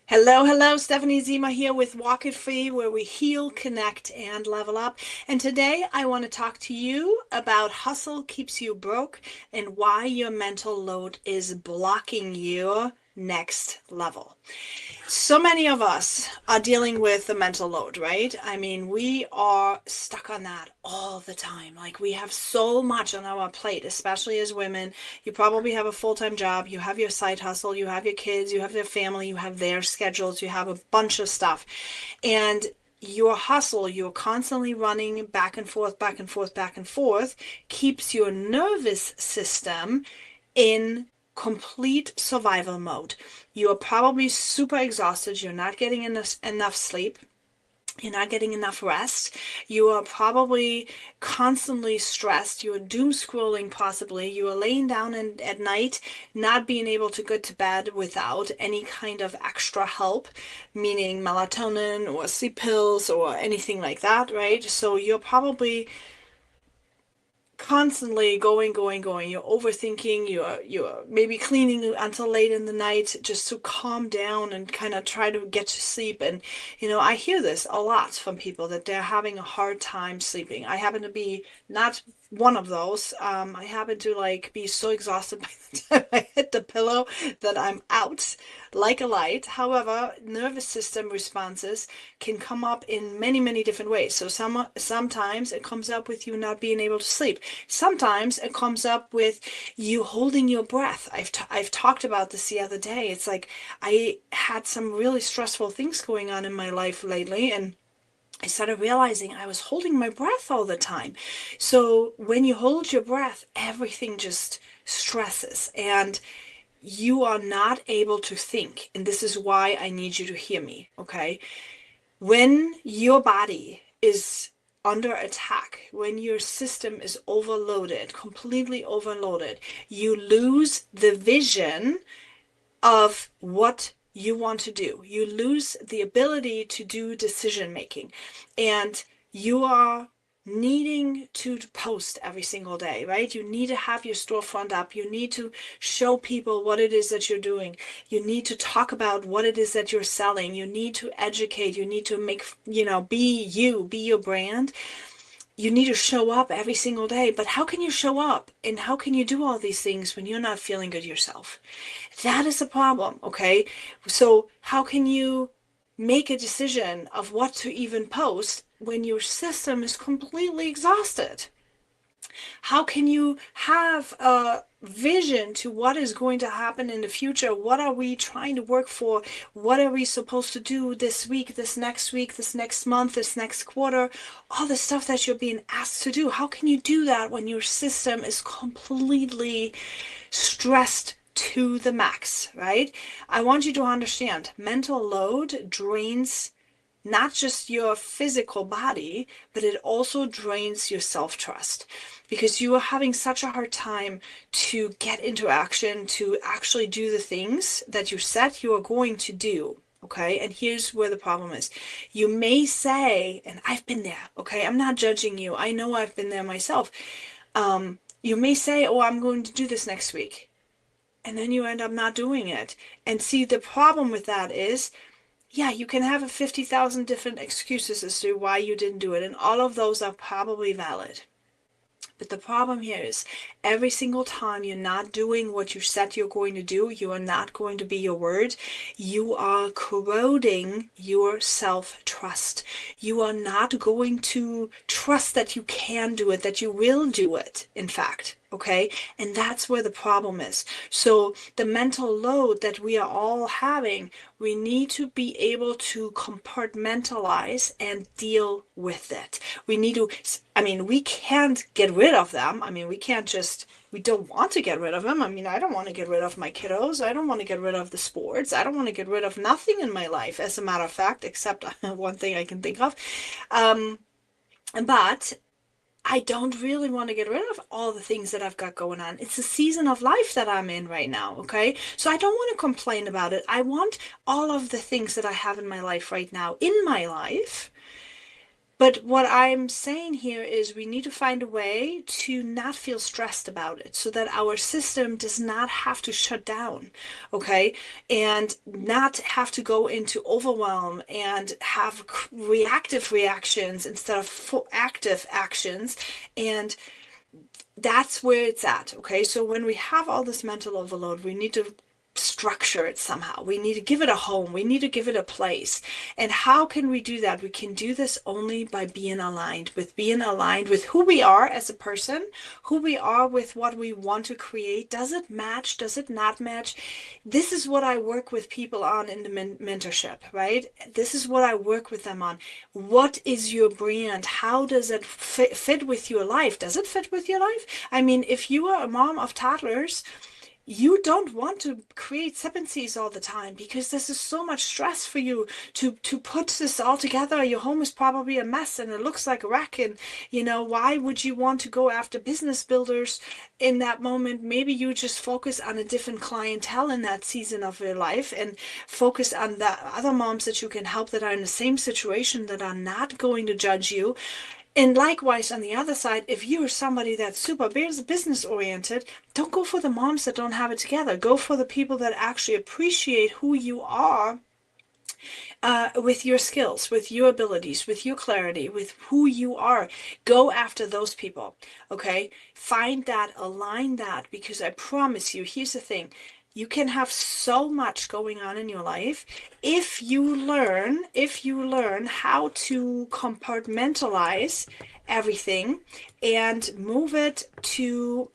Hello, hello, Stephanie Zima here with Walk It Free, where we heal, connect, and level up. And today I want to talk to you about hustle keeps you broke and why your mental load is blocking your next level. So many of us are dealing with the mental load, right? I mean, we are stuck on that all the time. Like, we have so much on our plate, especially as women. You probably have a full-time job, you have your side hustle, you have your kids, you have their family, you have their schedules, you have a bunch of stuff. And your hustle, you're constantly running back and forth, back and forth, back and forth, keeps your nervous system in complete survival mode. You are probably super exhausted. You're not getting enough sleep. You're not getting enough rest. You are probably constantly stressed. You are doom scrolling, possibly. You are laying down at night, not being able to go to bed without any kind of extra help, meaning melatonin or sleep pills or anything like that, right? So you're probably constantly going. You're overthinking, you're maybe cleaning until late in the night just to calm down and kind of try to get to sleep. And I hear this a lot from people that they're having a hard time sleeping. I happen to be not one of those. I happen to like be so exhausted by the time I hit the pillow that I'm out like a light. However, nervous system responses can come up in many different ways. So sometimes it comes up with you not being able to sleep. Sometimes it comes up with you holding your breath. I've talked about this the other day. It's like I had some really stressful things going on in my life lately, and I started realizing I was holding my breath all the time. So when you hold your breath, everything just stresses and you are not able to think. And this is why I need you to hear me, okay? When your body is under attack, when your system is overloaded, completely overloaded, you lose the vision of what you want to do. You lose the ability to do decision making. And you are needing to post every single day, right? You need to have your storefront up. You need to show people what it is that you're doing. You need to talk about what it is that you're selling. You need to educate. You need to make, be you, be your brand. You need to show up every single day. But how can you show up and how can you do all these things when you're not feeling good yourself? That is a problem, okay? So how can you make a decision of what to even post when your system is completely exhausted? How can you have a vision to what is going to happen in the future? What are we trying to work for? What are we supposed to do this week, this next month, this next quarter? All the stuff that you're being asked to do. How can you do that when your system is completely stressed to the max, right? I want you to understand mental load drains not just your physical body, but it also drains your self trust because you are having such a hard time to get into action, to actually do the things that you said you are going to do. Okay, and here's where the problem is. You may say, and I've been there, okay, I'm not judging you. I know I've been there myself. You may say, oh, I'm going to do this next week. And then you end up not doing it. And see, the problem with that is yeah, you can have a 50,000 different excuses as to why you didn't do it, and all of those are probably valid. But the problem here is every single time you're not doing what you said you're going to do, you are not going to be your word, you are corroding your self-trust. You are not going to trust that you can do it, that you will do it, in fact. Okay, and that's where the problem is. So the mental load that we are all having, we need to be able to compartmentalize and deal with it. We need to, I mean, we can't get rid of them. I mean, we can't just, we don't want to get rid of them. I mean, I don't want to get rid of my kiddos. I don't want to get rid of the sports. I don't want to get rid of nothing in my life, as a matter of fact, except one thing I can think of. Um, but I don't really want to get rid of all the things that I've got going on. It's a season of life that I'm in right now, okay? So I don't want to complain about it. I want all of the things that I have in my life right now in my life But what I'm saying here is we need to find a way to not feel stressed about it so that our system does not have to shut down, okay? And not have to go into overwhelm and have reactive reactions instead of active actions. And that's where it's at. Okay. So when we have all this mental overload, we need to structure it somehow. We need to give it a home. We need to give it a place. And how can we do that? We can do this only by being aligned with who we are as a person, who we are with what we want to create. Does it match? Does it not match? This is what I work with people on in the mentorship, right? This is what I work with them on. What is your brand? How does it fit with your life? Does it fit with your life? I mean, if you are a mom of toddlers, you don't want to create sepences all the time because this is so much stress for you to put this all together. Your home is probably a mess and it looks like a wreck. And why would you want to go after business builders in that moment? Maybe you just focus on a different clientele in that season of your life and focus on the other moms that you can help that are in the same situation that are not going to judge you. And likewise, on the other side, if you're somebody that's super business oriented, don't go for the moms that don't have it together. Go for the people that actually appreciate who you are, with your skills, with your abilities, with your clarity, with who you are. Go after those people. Okay. Find that, align that, because I promise you, here's the thing. You can have so much going on in your life if you learn how to compartmentalize everything and move it to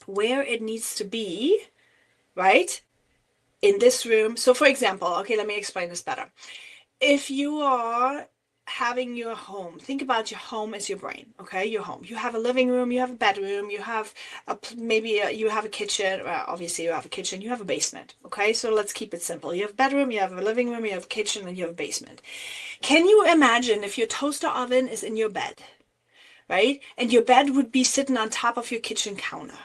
where it needs to be, right? In this room. So for example, okay, let me explain this better. If you are having your home, think about your home as your brain, okay? Your home. You have a living room, you have a bedroom, you have you have a kitchen. Well, obviously you have a kitchen, you have a basement, okay? So let's keep it simple. You have a bedroom, you have a living room, you have a kitchen, and you have a basement. Can you imagine if your toaster oven is in your bed, right? And your bed would be sitting on top of your kitchen counter.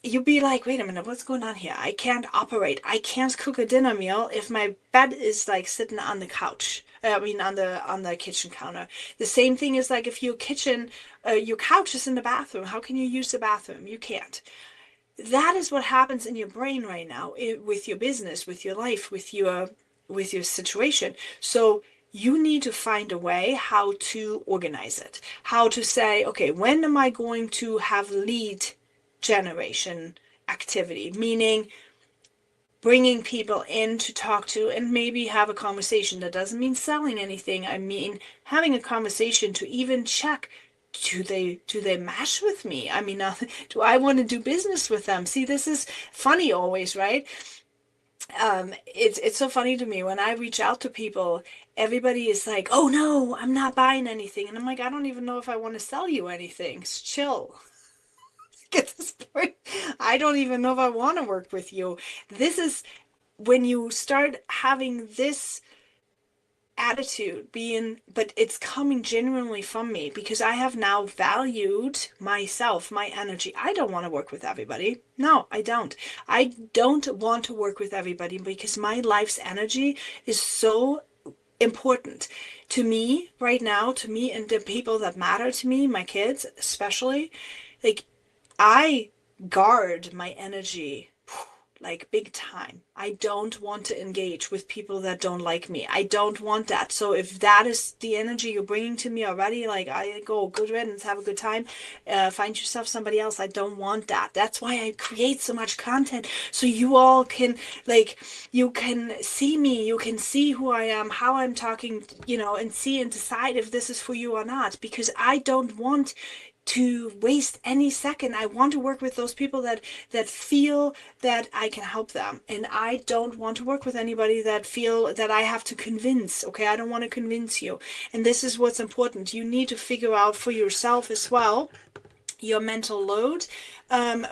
You'd be like, wait a minute, what's going on here? I can't operate. I can't cook a dinner meal if my bed is like sitting on the couch. I mean, on the kitchen counter. The same thing is like if your couch is in the bathroom. How can you use the bathroom? You can't. That is what happens in your brain right now, with your business, with your life, with your situation. So you need to find a way how to organize it, how to say, okay, when am I going to have lead generation activity, meaning bringing people in to talk to and maybe have a conversation. That doesn't mean selling anything. I mean having a conversation to even check, do they match with me? I mean, do I want to do business with them? See, this is funny always, right? It's so funny to me when I reach out to people. Everybody is like, "Oh no, I'm not buying anything," and I'm like, "I don't even know if I want to sell you anything. Chill." At this point, I don't even know if I want to work with you. This is when you start having this attitude being, but it's coming genuinely from me because I have now valued myself, my energy. I don't want to work with everybody. No, I don't. I don't want to work with everybody because my life's energy is so important to me right now, to me and the people that matter to me, my kids especially. Like, I guard my energy like big time. I don't want to engage with people that don't like me. I don't want that. So if that is the energy you're bringing to me already, like I go, good riddance, have a good time, find yourself somebody else. I don't want that. That's why I create so much content so you all can like you can see me, you can see who I am, how I'm talking, and see and decide if this is for you or not. Because I don't want to waste any second. I want to work with those people that feel that I can help them. And I don't want to work with anybody that feel that I have to convince. Okay, I don't want to convince you. And this is what's important. You need to figure out for yourself as well your mental load.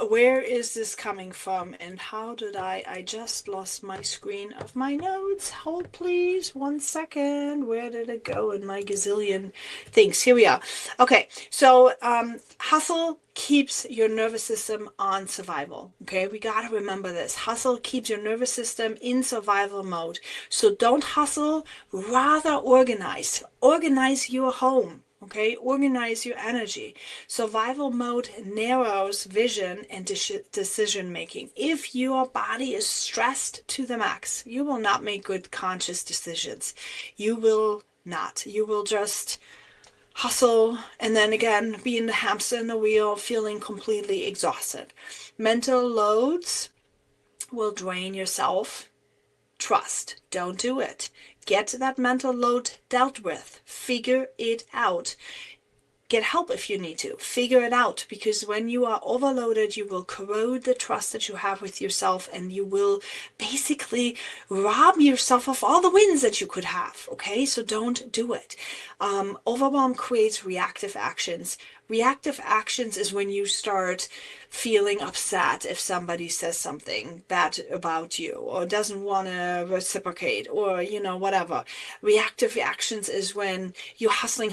Where is this coming from? And how did I just lost my screen of my notes. Hold please 1 second. Where did it go in my gazillion things? Here we are. Okay, so hustle keeps your nervous system on survival. Okay, we got to remember this. Hustle keeps your nervous system in survival mode. So don't hustle, rather organize your home. Okay, organize your energy. Survival mode narrows vision and decision making. If your body is stressed to the max, you will not make good conscious decisions. You will not. You will just hustle and then again be in the hamster in the wheel, feeling completely exhausted. Mental loads will drain yourself. Trust. Don't do it. Get that mental load dealt with. Figure it out. Get help if you need to. Figure it out, because when you are overloaded, you will corrode the trust that you have with yourself, and you will basically rob yourself of all the wins that you could have. Okay, so don't do it. Overwhelm creates reactive actions. Reactive actions is when you start feeling upset if somebody says something bad about you or doesn't want to reciprocate, or whatever. Reactive reactions is when you're hustling,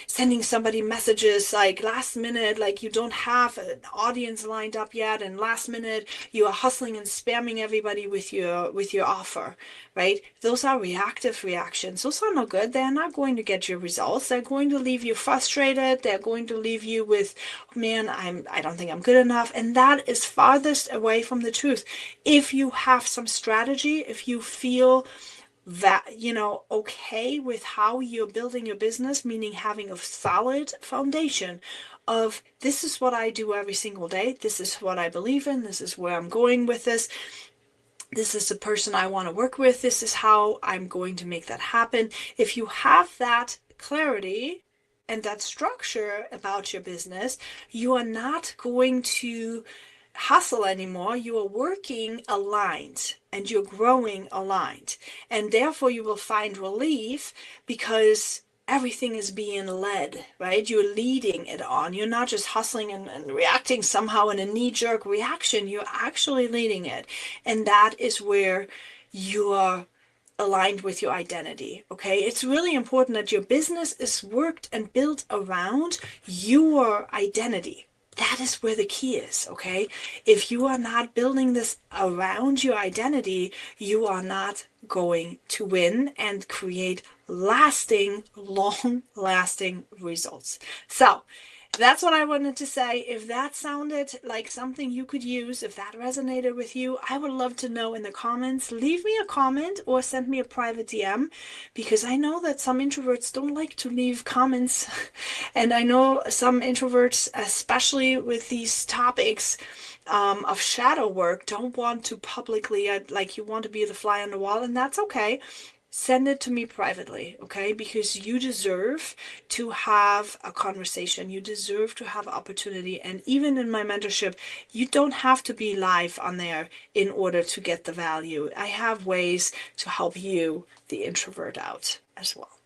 sending somebody messages like last minute, like you don't have an audience lined up yet, and last minute you are hustling and spamming everybody with your offer, right? Those are reactive reactions. Those are not good. They're not going to get you results. They're going to leave you frustrated. They're going to leave you with, man, I don't think I'm good enough. And that is farthest away from the truth. If you have some strategy, if you feel that, okay with how you're building your business, meaning having a solid foundation of, this is what I do every single day. This is what I believe in. This is where I'm going with this. This is the person I want to work with. This is how I'm going to make that happen. If you have that clarity and that structure about your business, you are not going to hustle anymore. You are working aligned and you're growing aligned. And therefore you will find relief, because everything is being led, right? You're leading it on. You're not just hustling and reacting somehow in a knee-jerk reaction. You're actually leading it. And that is where you are aligned with your identity. Okay, it's really important that your business is worked and built around your identity. That is where the key is. Okay, if you are not building this around your identity, you are not going to win and create lasting, long lasting results. So that's what I wanted to say. If that sounded like something you could use, if that resonated with you, I would love to know in the comments. Leave me a comment or send me a private DM, because I know that some introverts don't like to leave comments. And I know some introverts, especially with these topics of shadow work, don't want to publicly, like, you want to be the fly on the wall, and that's okay. Send it to me privately, okay? Because you deserve to have a conversation. You deserve to have opportunity. And even in my mentorship, you don't have to be live on there in order to get the value. I have ways to help you, the introvert, out as well.